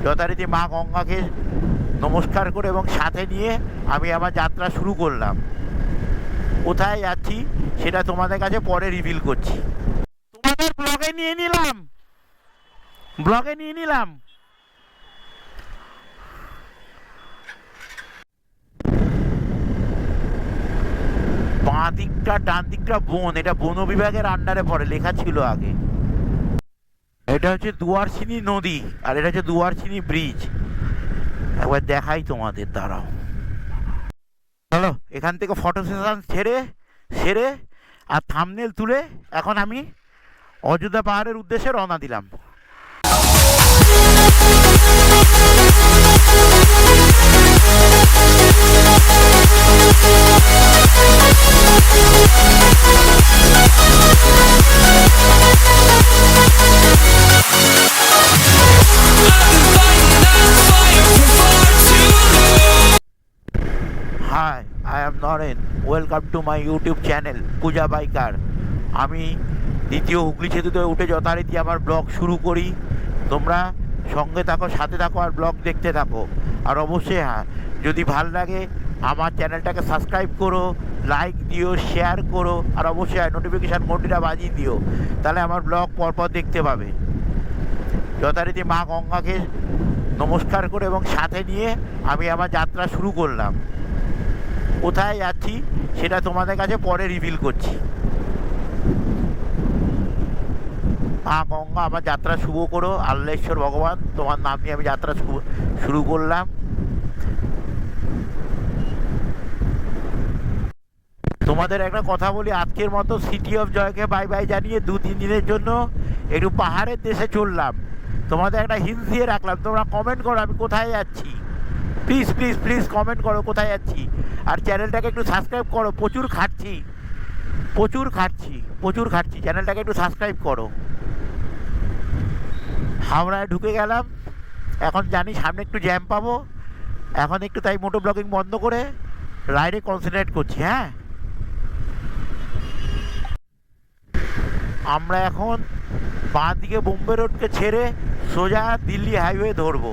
যথারীতি মা গঙ্গাকে নমস্কার করে এবং সাথে নিয়ে আমি আমার যাত্রা শুরু করলাম। কোথায় যাচ্ছি সেটা তোমাদের কাছে পরে রিভিল করছি। তোমাদের ব্লগে নিয়ে নিলাম বাঁ দিকটা ডান দিকটা বন, এটা বন বিভাগের আন্ডারে পড়ে, লেখা ছিল আগে। এটা হচ্ছে দুয়ারচিনি নদী আর এটা হচ্ছে দুয়ারচিনি ব্রিজ। একবার দেখাই তোমাদের, দাঁড়াও। চলো এখান থেকে ফটো সেশন সেরে আর থাম্বনেল তুলে এখন আমি অযোধ্যা পাহাড়ের উদ্দেশ্যে রওনা দিলাম। Hi, I am Naren, welcome to my YouTube channel Puja biker. আমি দ্বিতীয় হুগলি সেতুতে উঠে যথারীতি আমার ব্লগ শুরু করি। তোমরা সঙ্গে থাকো, সাথে থাকো আর ব্লগ দেখতে থাকো। আর অবশ্যই হ্যাঁ, যদি ভাল লাগে আমার চ্যানেলটাকে সাবস্ক্রাইব করো, লাইক দিও, শেয়ার করো আর অবশ্যই নোটিফিকেশান ঘন্টিটা বাজিয়ে দিও, তাহলে আমার ব্লগ পরপর দেখতে পাবে। যথারীতি মা গঙ্গাকে নমস্কার করে এবং সাথে নিয়ে আমি আমার যাত্রা শুরু করলাম। কোথায় যাচ্ছি সেটা তোমাদের কাছে পরে রিভিল করছি। মা গঙ্গা, আমার যাত্রা শুভ করো। আল্লেশ্বর ভগবান, তোমার নাম নিয়ে আমি যাত্রা শুরু করলাম। তোমাদের একটা কথা বলি, আজকের মতো সিটি অফ জয়কে বাই বাই জানিয়ে 2-3 দিনের জন্য একটু পাহাড়ের দেশে চললাম। তোমাদের একটা হিন্ট দিয়ে রাখলাম, তোমরা কমেন্ট করো আমি কোথায় যাচ্ছি। প্লিজ প্লিজ প্লিজ কমেন্ট করো কোথায় যাচ্ছি। আর চ্যানেলটাকে একটু সাবস্ক্রাইব করো, প্রচুর খাটছি, চ্যানেলটাকে একটু সাবস্ক্রাইব করো। হাওড়ায় ঢুকে গেলাম, এখন জানি সামনে একটু জ্যাম পাবো, এখন একটু তাই মোটো ব্লগিং বন্ধ করে রাইডে কনসেন্ট্রেট করছি। হ্যাঁ, আমরা এখন বাঁ দিকে বোম্বে রোডকে ছেড়ে সোজা দিল্লি হাইওয়ে ধরবো।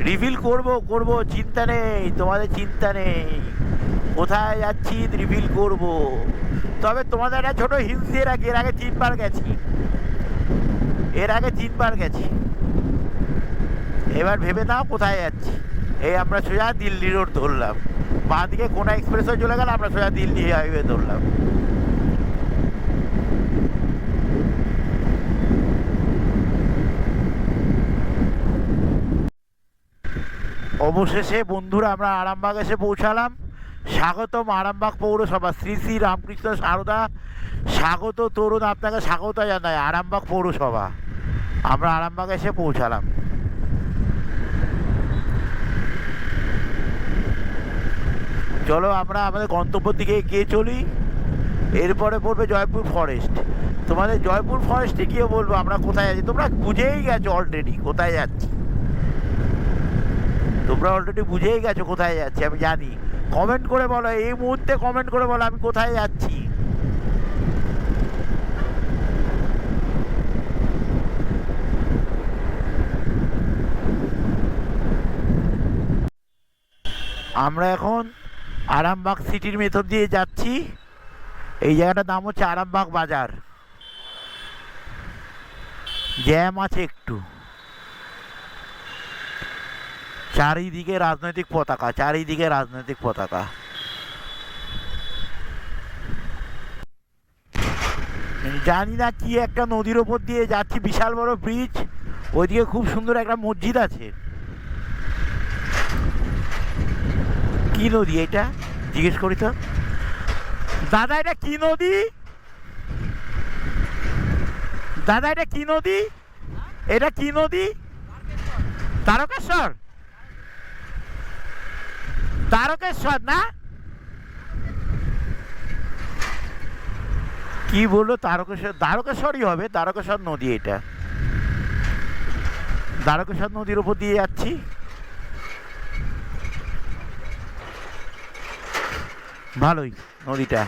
রিভিল করবো, চিন্তা নেই, তোমাদের চিন্তা নেই, কোথায় যাচ্ছি রিভিল করব। তবে তোমাদের একটা ছোটো হিন্ট দিয়ে রাখি, এর আগে 3 বার গেছি। এবার ভেবে নাও কোথায় যাচ্ছি। এই আমরা সোজা দিল্লি রোড ধরলাম, বাঁ দিকে কোনা এক্সপ্রেস হয়ে চলে গেল, আমরা সোজা দিল্লি হাইওয়ে ধরলাম। অবশেষে বন্ধুরা আমরা আরামবাগ এসে পৌঁছালাম। স্বাগতম আরামবাগ পৌরসভা, শ্রী শ্রী রামকৃষ্ণ সারদা স্বাগত তরুণ আপনাকে স্বাগত জানাই আরামবাগ পৌরসভা। আমরা আরামবাগ এসে পৌঁছালাম। চলো আমরা আমাদের গন্তব্যের দিকে এগিয়ে চলি। এরপরে পড়বে জয়পুর ফরেস্ট। তোমাদের জয়পুর ফরেস্টে গিয়ে বলবো আমরা কোথায় যাচ্ছি। তোমরা বুঝেই গেছো অলরেডি কোথায় যাচ্ছি, আমি জানি। কমেন্ট করে বলো, এই মুহূর্তে কমেন্ট করে বলো আমি কোথায় যাচ্ছি। আমরা এখন আরামবাগ সিটির ভেতর দিয়ে যাচ্ছি। এই জায়গাটার নাম হচ্ছে আরামবাগ বাজার। জ্যাম আছে একটু, চারিদিকে রাজনৈতিক পতাকা। জানি না কি একটা নদীর ওপর দিয়ে যাচ্ছি, বিশাল বড় ব্রিজ, ওইদিকে খুব সুন্দর একটা মসজিদ আছে। কি নদী এটা জিজ্ঞেস করি তো। দাদা এটা কি নদী? এটা কি নদী? তারকেশ্বর না? কি বললো? দ্বারকেশ্বরই হবে, দ্বারকেশ্বর নদী। এটা দ্বারকেশ্বর নদীর উপর দিয়ে যাচ্ছি। ভালোই নদীটা,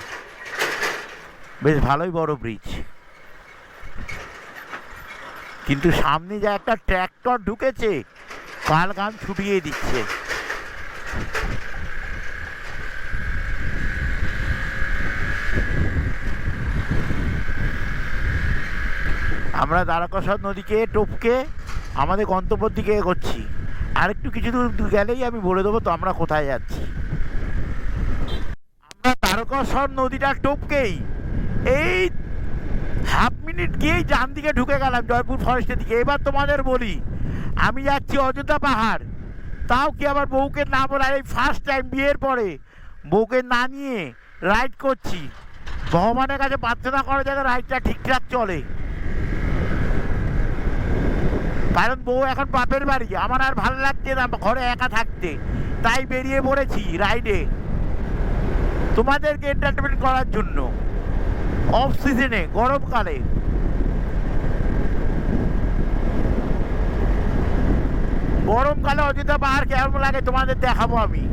বেশ ভালোই বড় ব্রিজ। কিন্তু সামনে যা একটা ট্র্যাক্টর ঢুকেছে, কাল গান ছুটিয়ে দিচ্ছে। আমরা দ্বারকাশর নদীকে টপকে আমাদের গন্তব্যের দিকে এগোচ্ছি। আর একটু কিছু দূর গেলেই আমি বলে দেবো তো আমরা কোথায় যাচ্ছি। আমরা দ্বারকাশর নদীটা টপকেই এই হাফ মিনিট গিয়েই ডান দিকে ঢুকে গেলাম জয়পুর ফরেস্টের দিকে। এবার তোমাদের বলি, আমি যাচ্ছি অযোধ্যা পাহাড়, তাও কি আবার বউকে না বলে, এই ফার্স্ট টাইম বিয়ের পরে বউকে না নিয়ে রাইড করছি। ভগবানের কাছে প্রার্থনা করা যাতে রাইডটা ঠিকঠাক চলে, কারণ বউ এখন বাপের বাড়ি, আমার আর ভালো লাগছে না ঘরে একা থাকতে, তাই বেরিয়ে পড়েছি রাইডে তোমাদেরকে এন্টারটেনমেন্ট করার জন্য। অফ সিজনে, গরমকালে। গরমকালে অযোধ্যা পাহাড় কেমন লাগে তোমাদের দেখাবো আমি।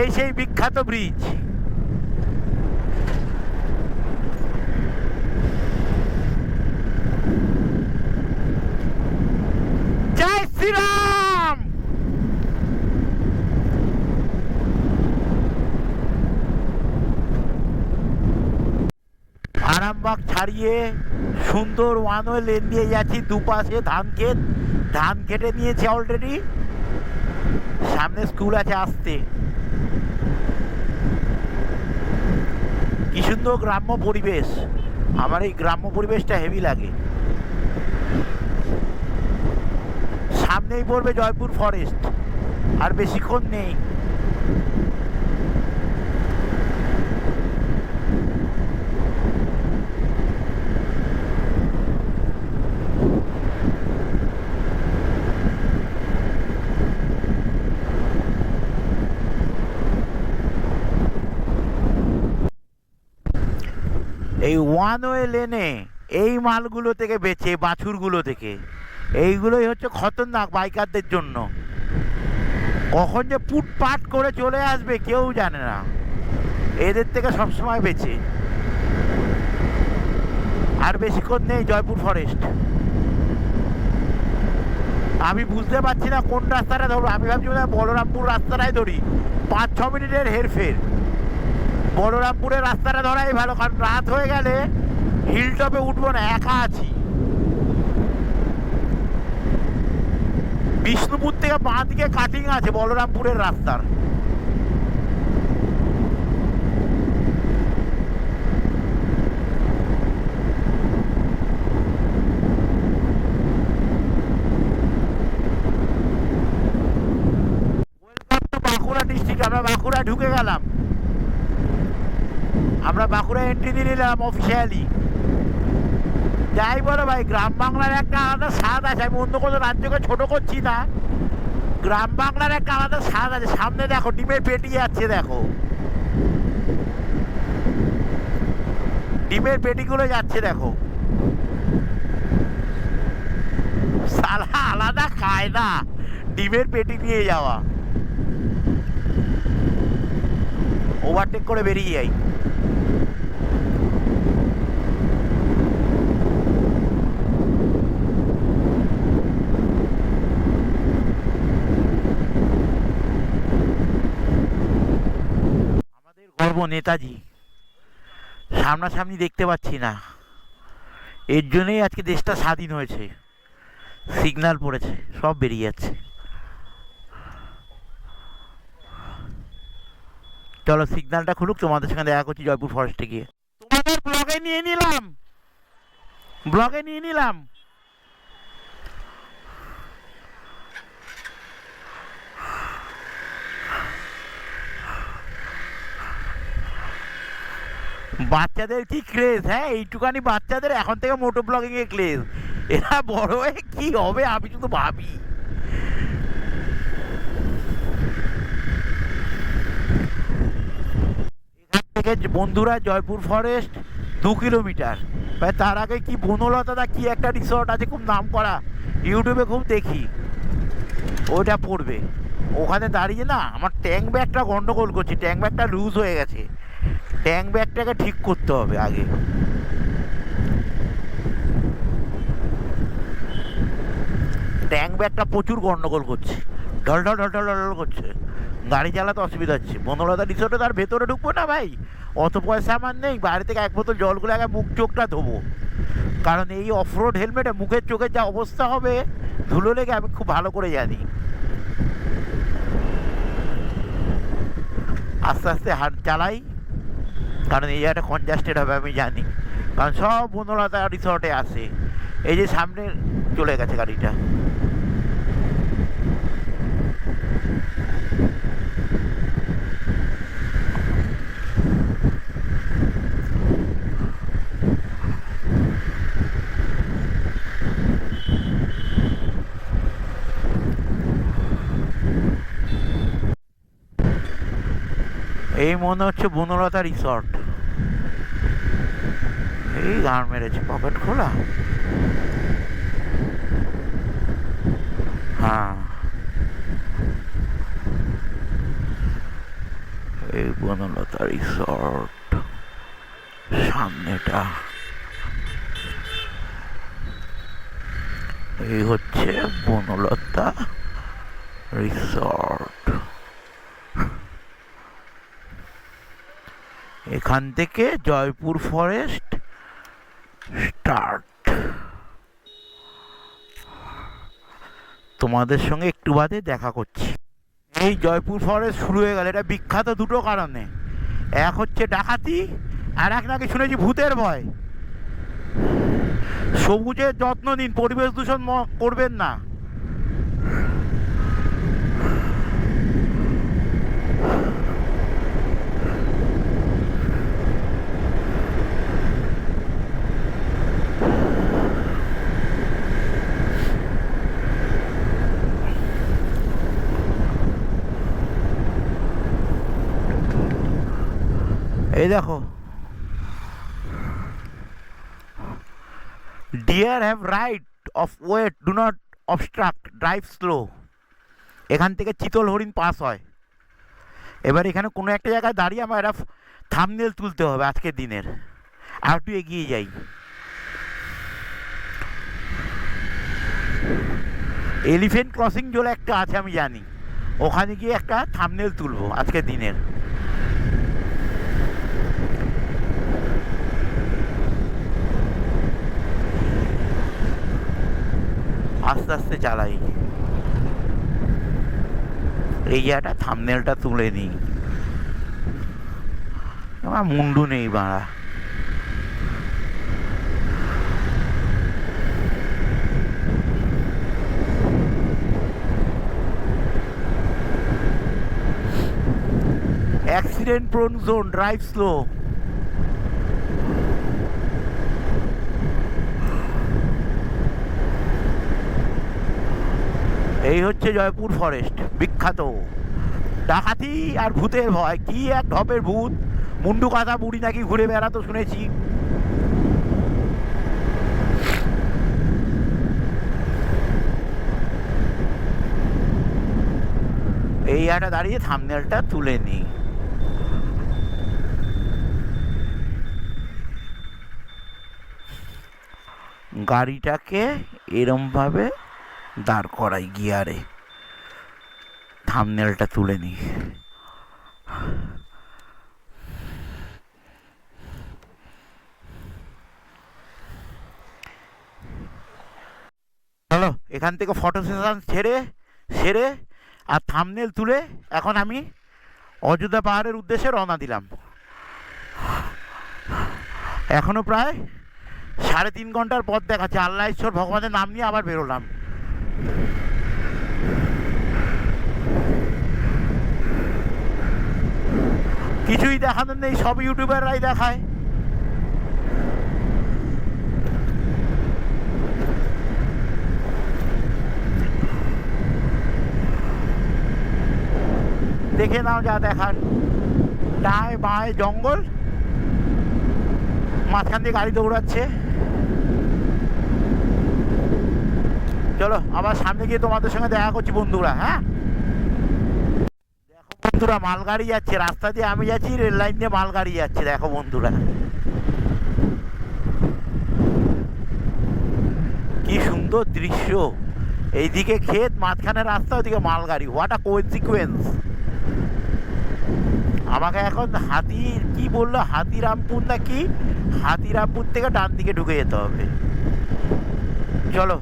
এই সেই বিখ্যাত ব্রিজ। জয় শ্রীরাম। আরামবাগ ছাড়িয়ে সুন্দর ওয়ান ওয়ে লেন দিয়ে যাচ্ছি, দুপাশে ধান ক্ষেত, ধান কেটে নিয়েছে অলরেডি, সামনে স্কুল আছে আসতে। কি সুন্দর গ্রাম্য পরিবেশ, আমার এই গ্রাম্য পরিবেশটা হেভি লাগে। সামনেই পড়বে জয়পুর ফরেস্ট, আর বেশিক্ষণ নেই। এই ওয়ান ওয়ে লেনে এই মালগুলো থেকে বেঁচে, বাছুরগুলো থেকে, এইগুলোই হচ্ছে খতরনাক বাইকারদের জন্য। কখন যে পুটপাট করে চলে আসবে কেউ জানে না, এদের থেকে সবসময় বেঁচে। আর বেশিক্ষণ নেই জয়পুর ফরেস্ট। আমি বুঝতে পারছি না কোন রাস্তাটা ধরবো। আমি ভাবছি বলরামপুর রাস্তাটাই ধরি, 5-6 মিনিটের হেরফের। বলরামপুরের রাস্তাটা ধরাই ভালো, কারণ রাত হয়ে গেলে হিল টপে উঠবো না, একা আছি। বিষ্ণুপুর থেকে বাঁ দিকে কাটিং আছে বলরামপুরের রাস্তার। Welcome to Bankura district. আমরা বাঁকুড়া ঢুকে গেলাম, আমরা বাঁকুড়া এন্ট্রি দিয়ে নিলাম অফিসিয়ালি। যাই বলো ভাই, গ্রাম বাংলার একটা আলাদা স্বাদ আছে। আমি অন্য কোনো রাজ্যকে ছোট করছি না, গ্রাম বাংলার একটা আলাদা স্বাদ আছে। সামনে দেখো ডিমের পেটি যাচ্ছে, দেখো ডিমের পেটিগুলো যাচ্ছে, দেখো সালা আলাদা কায়দা ডিমের পেটি নিয়ে যাওয়া। ওভারটেক করে বেরিয়ে যাই। গর্ব নেতাজি, সামনাসামনি দেখতে পাচ্ছি না, এর জন্যই আজকে দেশটা স্বাধীন হয়েছে। সিগন্যাল পড়েছে, সব বেরিয়ে যাচ্ছে। চলো সিগন্যালটা খুলুক, তোমাদের সঙ্গে দেখা করছি জয়পুর ফরেস্টে গিয়ে। তোমাদের ব্লগে নিয়ে নিলাম, ব্লগে নিয়ে নিলাম। বাচ্চাদের কি ক্রেজ, হ্যাঁ এইটুকানি বাচ্চাদের এখন থেকে মোটো ব্লগিং এর ক্রেজ। এরা বড় হয়ে কি হবে আমি শুধু ভাবি। এখান থেকে বন্ধুরা জয়পুর ফরেস্ট 2 কিলোমিটার। ভাই তার আগে কি বনলতা কি একটা রিসর্ট আছে, খুব নাম করা, ইউটিউবে খুব দেখি। ওইটা পড়বে। ওখানে দাঁড়িয়ে না আমার ট্যাঙ্ক ব্যাগটা গন্ডগোল করছে, ট্যাঙ্ক ব্যাগটা লুজ হয়ে গেছে, ট্যাঙ্ক ব্যাগটাকে ঠিক করতে হবে আগে। ট্যাঙ্ক ব্যাগটা প্রচুর গন্ডগোল করছে, ঢল ঢল ঢল ঢল ঢল করছে, গাড়ি চালাতে অসুবিধা হচ্ছে। বনলতা রিসোর্টে তার ভেতরে ঢুকবো না ভাই, অত পয়সা আমার নেই। বাইরে থেকে এক বোতল জলগুলো আগে মুখ চোখটা ধোবো, কারণ এই অফরোড হেলমেটে মুখের চোখের যা অবস্থা হবে ধুলো লেগে আমি খুব ভালো করে জানি। আস্তে আস্তে হাত চালাই, কারণ এই জায়গাটা কনজাস্টেড হবে আমি জানি, কারণ সব বনলতা রিসর্টে আসে। এই যে সামনে চলে গেছে গাড়িটা। এই মনে হচ্ছে বনলতা রিসর্ট। এই গান মেরেছে, পকেট খোলা। হ্যাঁ, এই বনলতা রিসর্ট সামনেটা। এই হচ্ছে বনলতা রিসর্ট। এখান থেকে জয়পুর ফরেস্ট স্টার্ট। তোমাদের সঙ্গে একটু বাদে দেখা করছি। এই জয়পুর ফরেস্ট শুরু হয়ে গেল। এটা বিখ্যাত দুটো কারণে, এক হচ্ছে ডাকাতি, আর এক নাকি শুনেছি ভূতের ভয়। সবুজের যত্ন নিন, পরিবেশ দূষণ করবেন না। এই দেখো, deer have right of way, do not obstruct, drive slow. এখান থেকে চিতল হরিণ পাস হয়। এবার এখানে কোনো একটা জায়গায় দাঁড়িয়ে আমার একটা থাম্বনেল তুলতে হবে আজকের দিনের। আর একটু এগিয়ে যাই। এলিফেন্ট ক্রসিং বলে একটা আছে আমি জানি, ওখানে গিয়ে একটা থাম্বনেল তুলবো আজকের দিনের। আস্তে আস্তে চালাই, এই জায়গাটা থাম্বনেলটা তুলে নিই। আমার মুন্ডু নেই বাড়া। Accident prone zone, drive slow. এই হচ্ছে জয়পুর ফরেস্ট, বিখ্যাত। ডাকাতি আর ভূতের ভয়, কি এক ঢপের ভূত, মুন্ডু কাঁথা বুড়ি নাকি ঘুরে বেড়াতো শুনেছি। এই একটা দাঁড়িয়ে থাম্বনেলটা তুলে নিই। গাড়িটাকে এরমভাবে দাঁড় করাই গিয়ারে, থাম্বনেলটা তুলে নিই। চলো এখান থেকে ফটো সেশন সেরে আর থাম্বনেল তুলে এখন আমি অযোধ্যা পাহাড়ের উদ্দেশ্যে রওনা দিলাম। এখনো প্রায় 3.5 ঘন্টার পথ দেখাচ্ছে। আল্লাহ ঈশ্বর ভগবানের নাম নিয়ে আবার বেরোলাম। কিছুই দেখানোর নেই, সব ইউটিউবাররাই দেখায়। দেখে নাও যা দেখার। ডায় বাঁয় জঙ্গল, মাঝখান দিয়ে গাড়ি দৌড়াচ্ছে। চলো আবার সামনে গিয়ে তোমাদের সঙ্গে দেখা করছি বন্ধুরা। হ্যাঁ দেখো বন্ধুরা, মালগাড়ি যাচ্ছে রাস্তা দিয়ে, আমি যাচ্ছি রেল লাইন দিয়ে মালগাড়ি যাচ্ছে। দেখো বন্ধুরা কি সুন্দর দৃশ্য, এইদিকে ক্ষেত, মাঝখানে রাস্তা, ওইদিকে মালগাড়ি। What a কোইন্সিকুয়েন্স। আমাকে এখন কি বললো, হাতিরামপুর না কি, হাতিরামপুর থেকে ডান দিকে ঢুকে যেতে হবে। চলো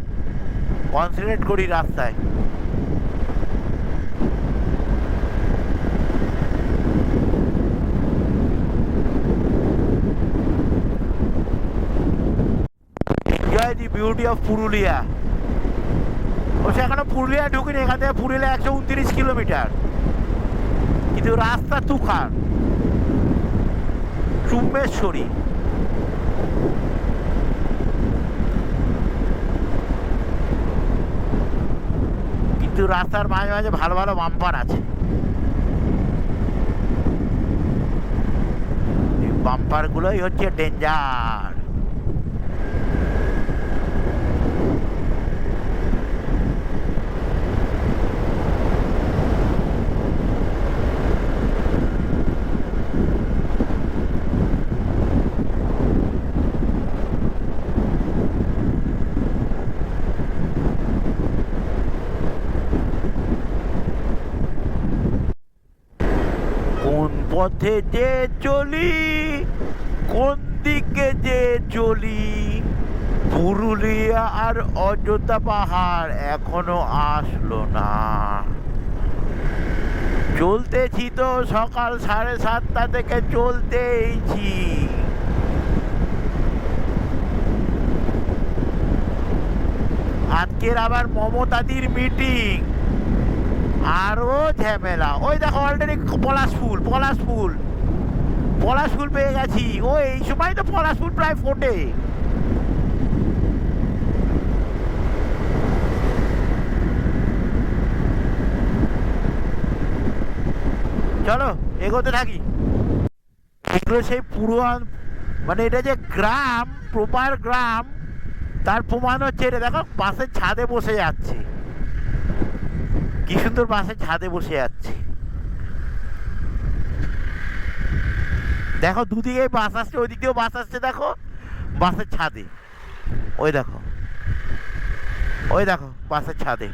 কনসেন্ট্রেট করি রাস্তায়। Enjoy the beauty of Purulia. ও সেখানে পুরুলিয়া ঢুকিনি, এখান থেকে পুরুলিয়া 129 কিলোমিটার, কিন্তু রাস্তা তুফান। চুম্বেশ্বরী কিন্তু রাস্তার মাঝে মাঝে ভালো ভালো বাম্পার আছে। এই বাম্পার গুলোই হচ্ছে ডেঞ্জার। কোন পথে যে চলি, কোন দিকে যে চলি, পুরুলিয়া আর অযোধ্যা পাহাড় এখনো আসলো না। চলতেছি তো সকাল 7:30 থেকে চলতেইছি। আজকের আবার মমতাদির মিটিং, আরো ঝামেলা। ওই দেখো অলরেডি পলাশ ফুল পেয়ে গেছি। ও এই সময় তো পলাশ ফুল প্রায় ফোটে। চলো এগোতে থাকি। এগুলো সেই পুরো, মানে এটা যে গ্রাম, প্রপার গ্রাম, তার প্রমাণ হচ্ছে এটা। দেখো বাসের ছাদে বসে যাচ্ছে, কি সুন্দর বাসের ছাদে বসে যাচ্ছে। দেখো দুদিকে বাস আসছে, ওই দিক দিয়েও বাস আসছে। দেখো বাসের ছাদে, ওই দেখো বাসের ছাদে।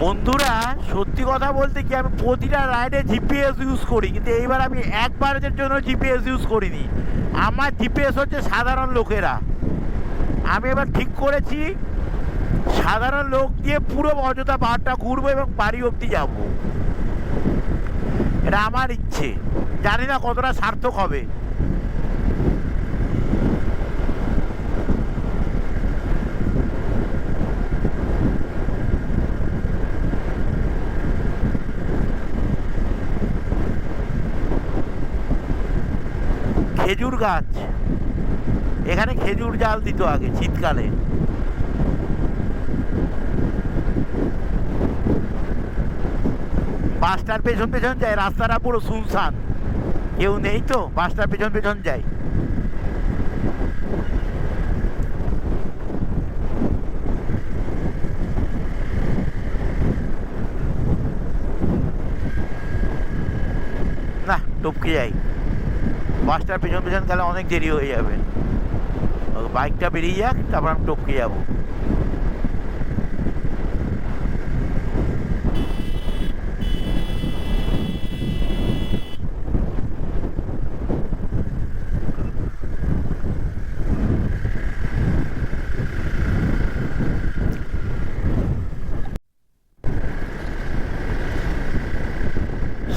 বন্ধুরা সত্যি কথা বলতে কি, আমি প্রতিটা রাইডে জিপিএস ইউজ করি, কিন্তু এইবার আমি একবারের জন্য জিপিএস ইউজ করিনি। আমার জিপিএস হচ্ছে সাধারণ লোকেরা। আমি এবার ঠিক করেছি সাধারণ লোক দিয়ে পুরো অযোধ্যা পাহাড়টা ঘুরবো এবং বাড়ি অবধি যাব। এটা আমার ইচ্ছে, জানি না কতটা সার্থক হবে। খেজুর গাছ, এখানে খেজুর জাল দিত আগে শীতকালে। বাসটার পেছন পেছন যায়, রাস্তাটা পুরো শুনশান, কেউ নেই তো, বাসটার পেছন পেছন যায়। না টপকে যাই, বাসটার পেছন পেছন গেলে অনেক দেরি হয়ে যাবে। বাইকটা বেরিয়ে যাক, তারপর আমি টপকে যাবো।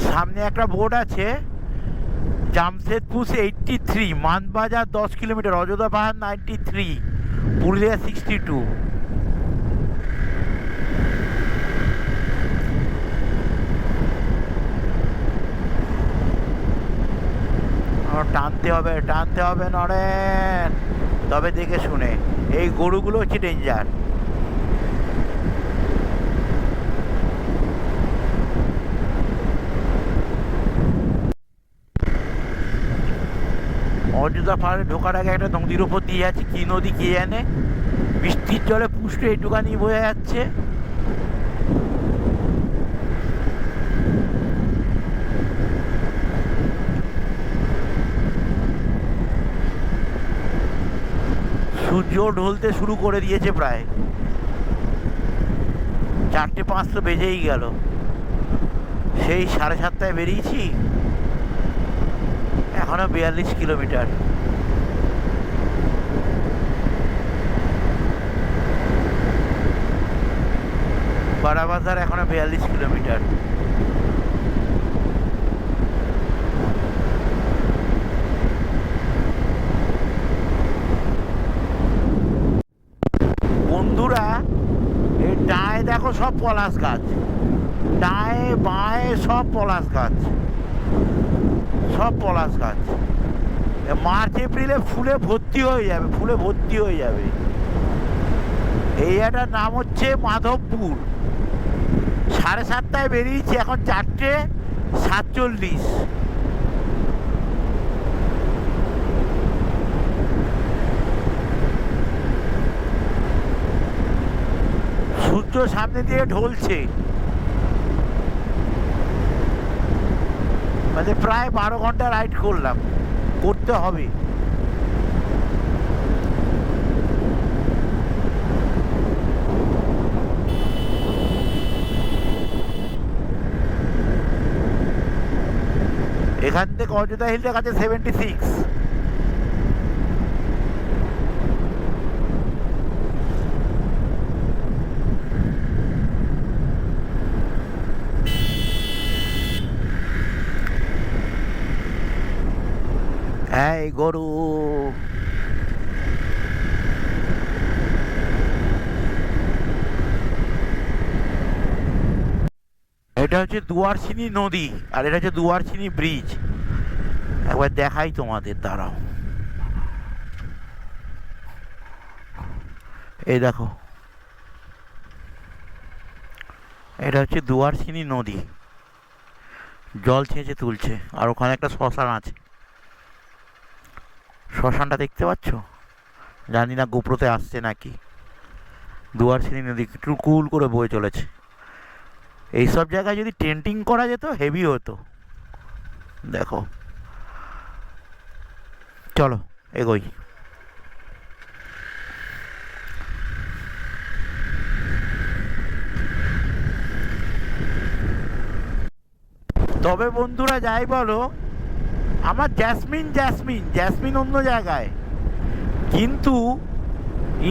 সামনে একটা বোর্ড আছে, জামশেদপুর 83, মানবাজার 10 কিলোমিটার, অযোধ্যা পাহাড় 93, পুরুলিয়া 62। টানতে হবে নরেন। তবে দেখে শুনে। এই গরুগুলো হচ্ছে ডেঞ্জার। অযোধ্যা পাহাড়ে ঢোকার আগে একটা নদীর ওপর দিয়ে যাচ্ছে, কি নদী কে জানে, বৃষ্টির জলে পুষ্ট এইটুখানি বোঝা যাচ্ছে। সূর্য ঢলতে শুরু করে দিয়েছে, প্রায় 4:05 তো বেজেই গেল। সেই 7:30টায় বেরিয়েছি, এখনো 42 কিলোমিটার। বারাবাজার এখনো 42 কিলোমিটার। বন্ধুরা, এই ডায়ে দেখো সব পলাশ গাছ, ডায়ে বাঁয়ে সব পলাশ গাছ, সব পলাশ গাছ। মার্চ এপ্রিলে ফুলে ভর্তি হয়ে যাবে, ফুলে ভর্তি হয়ে যাবে। এই জায়গাটার নাম হচ্ছে মাধবপুর। 7:30টায় বেরিয়েছি, এখন 4:47। সূর্য সামনে দিয়ে ঢলছে, মানে প্রায় 12 ঘন্টা রাইড করলাম, করতে হবে। এখান থেকে অযোধ্যা হিলটা কাছে 76। হ্যাঁ, গরু এটা হচ্ছে দুয়ারচিনি নদী, আর এটা হচ্ছে দুয়ারচিনি ব্রিজ। একবার দেখাই তোমাদের, দাঁড়াও। এই দেখো, এটা হচ্ছে দুয়ারচিনি নদী, জল ছেঁচে তুলছে। আর ওখানে একটা শ্মশান আছে, শ্মশানটা দেখতে পাচ্ছ? জানি না গোপ্রোতে আসছে নাকি। দুয়ারচিনি নদী একটু কুল করে বয়ে চলেছে। এইসব জায়গায় যদি টেন্টিং করা যেত, হেভি হতো। দেখো, চলো এগোই। তবে বন্ধুরা, যাই বলো, আমার জ্যাসমিন জ্যাসমিন জ্যাসমিন অন্য জায়গায়, কিন্তু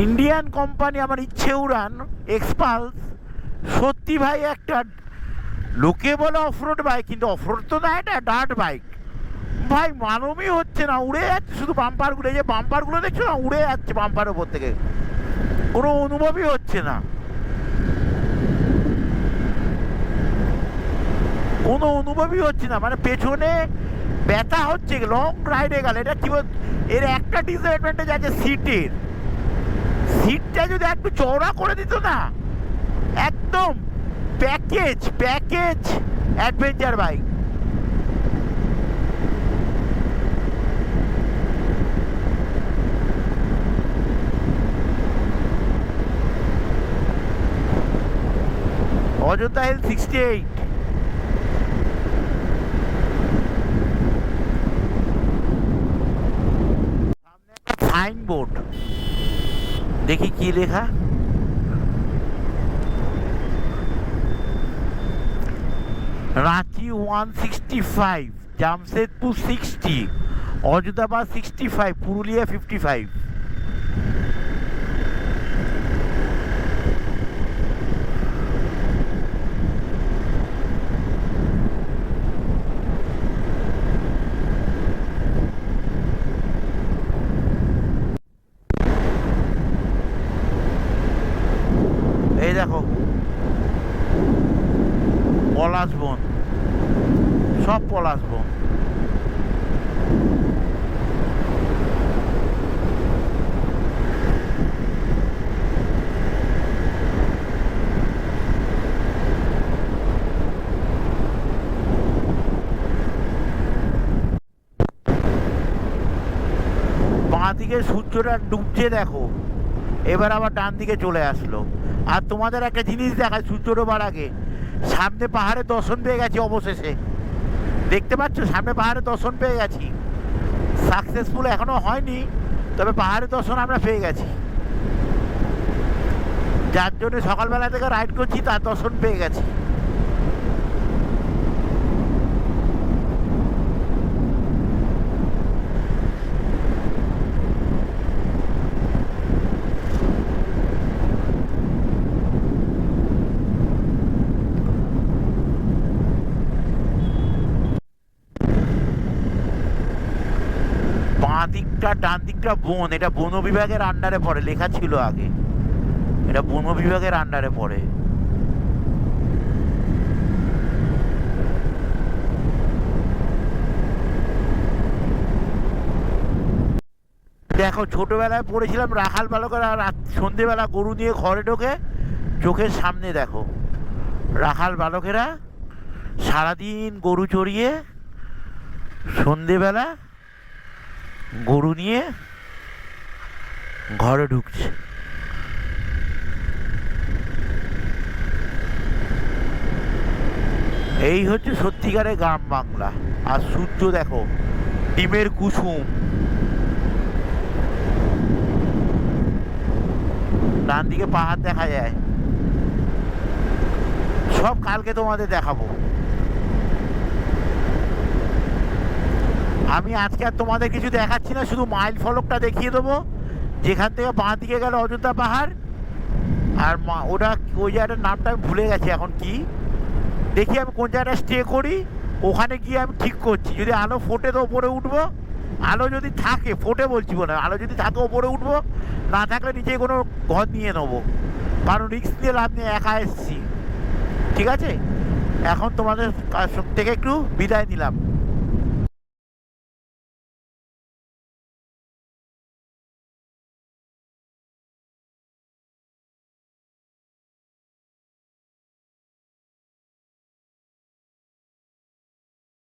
ইন্ডিয়ান কোম্পানি আমার ইচ্ছে উড়ান এক্সপালস সত্যি ভাই একটা, লোকে বলে অফরোড বাইক, কিন্তু অফরোড তো না, এটা ডার্ট বাইক ভাই। মানবই হচ্ছে না, উড়ে যাচ্ছে শুধু বাম্পারগুলো। এই যে বাম্পারগুলো দেখছো না, উড়ে যাচ্ছে বাম্পার ওপর থেকে, কোনো অনুভবই হচ্ছে না, কোনো অনুভবই হচ্ছে না। মানে পেছনে ব্যথা হচ্ছে লং রাইডে গেলে। এটা কি, এর একটা ডিসঅ্যাডভান্টেজ আছে, সিটটা যদি একটু চওড়া করে দিত না, একদম package adventure bike. Ayodhya hill 68। Signboard দেখি কি লেখা, রাঁচি 165, জামশেদপুর 60, অযোধ্যাবাদ 65, পুরুলিয়া 55। এই দেখো পলাশ বন, সব পলাশ বন। দিকে সূর্যটা ডুবছে দেখো, এবার আবার ডান দিকে চলে আসলো। আর তোমাদের একটা জিনিস দেখায় সূর্য ডোবার আগে, সামনে পাহাড়ের দর্শন পেয়ে গেছি অবশেষে। দেখতে পাচ্ছ সামনে পাহাড়ের দর্শন পেয়ে গেছি। সাকসেসফুল এখনো হয়নি, তবে পাহাড়ের দর্শন আমরা পেয়ে গেছি। যার জন্য সকালবেলা থেকে রাইড করছি তার দর্শন পেয়ে গেছি। বাঁ দিকটা ডান দিকটা বন, এটা বন বিভাগের আন্ডারে পড়ে, লেখা ছিল আগে এটা বন বিভাগের আন্ডারে পড়ে। দেখো ছোটবেলায় পড়েছিলাম রাখাল বালকেরা সন্ধেবেলা গরু নিয়ে ঘরে ঢোকে, চোখের সামনে দেখো রাখাল বালকেরা সারাদিন গরু চড়িয়ে সন্ধেবেলা গরু নিয়ে ঘরে ঢুকছে। এই হচ্ছে সত্যিকারের গ্রাম বাংলা। আর সূর্য দেখো ডিমের কুসুম, ডান দিকে পাহাড় দেখা যায়। সব কালকে তোমাদের দেখাবো। আমি আজকে আর তোমাদের কিছু দেখাচ্ছি না, শুধু মাইল ফলকটা দেখিয়ে দেবো, যেখান থেকে বাঁ দিকে গেল অযোধ্যা পাহাড়। আর ওটা ওই জায়গাটার নামটা আমি ভুলে গেছি এখন কি। দেখি আমি কোন জায়গাটা স্টে করি, ওখানে গিয়ে আমি ঠিক করছি। যদি আলো ফোটে তো ওপরে উঠবো, আলো যদি থাকে, ফোটে বলছি না, আলো যদি থাকে ওপরে উঠবো, না থাকলে নিচে কোনো ঘর নিয়ে নেবো, কারণ রিস্ক নিয়ে লাভ নিয়ে একা এসছি। ঠিক আছে, এখন তোমাদের থেকে একটু বিদায় নিলাম।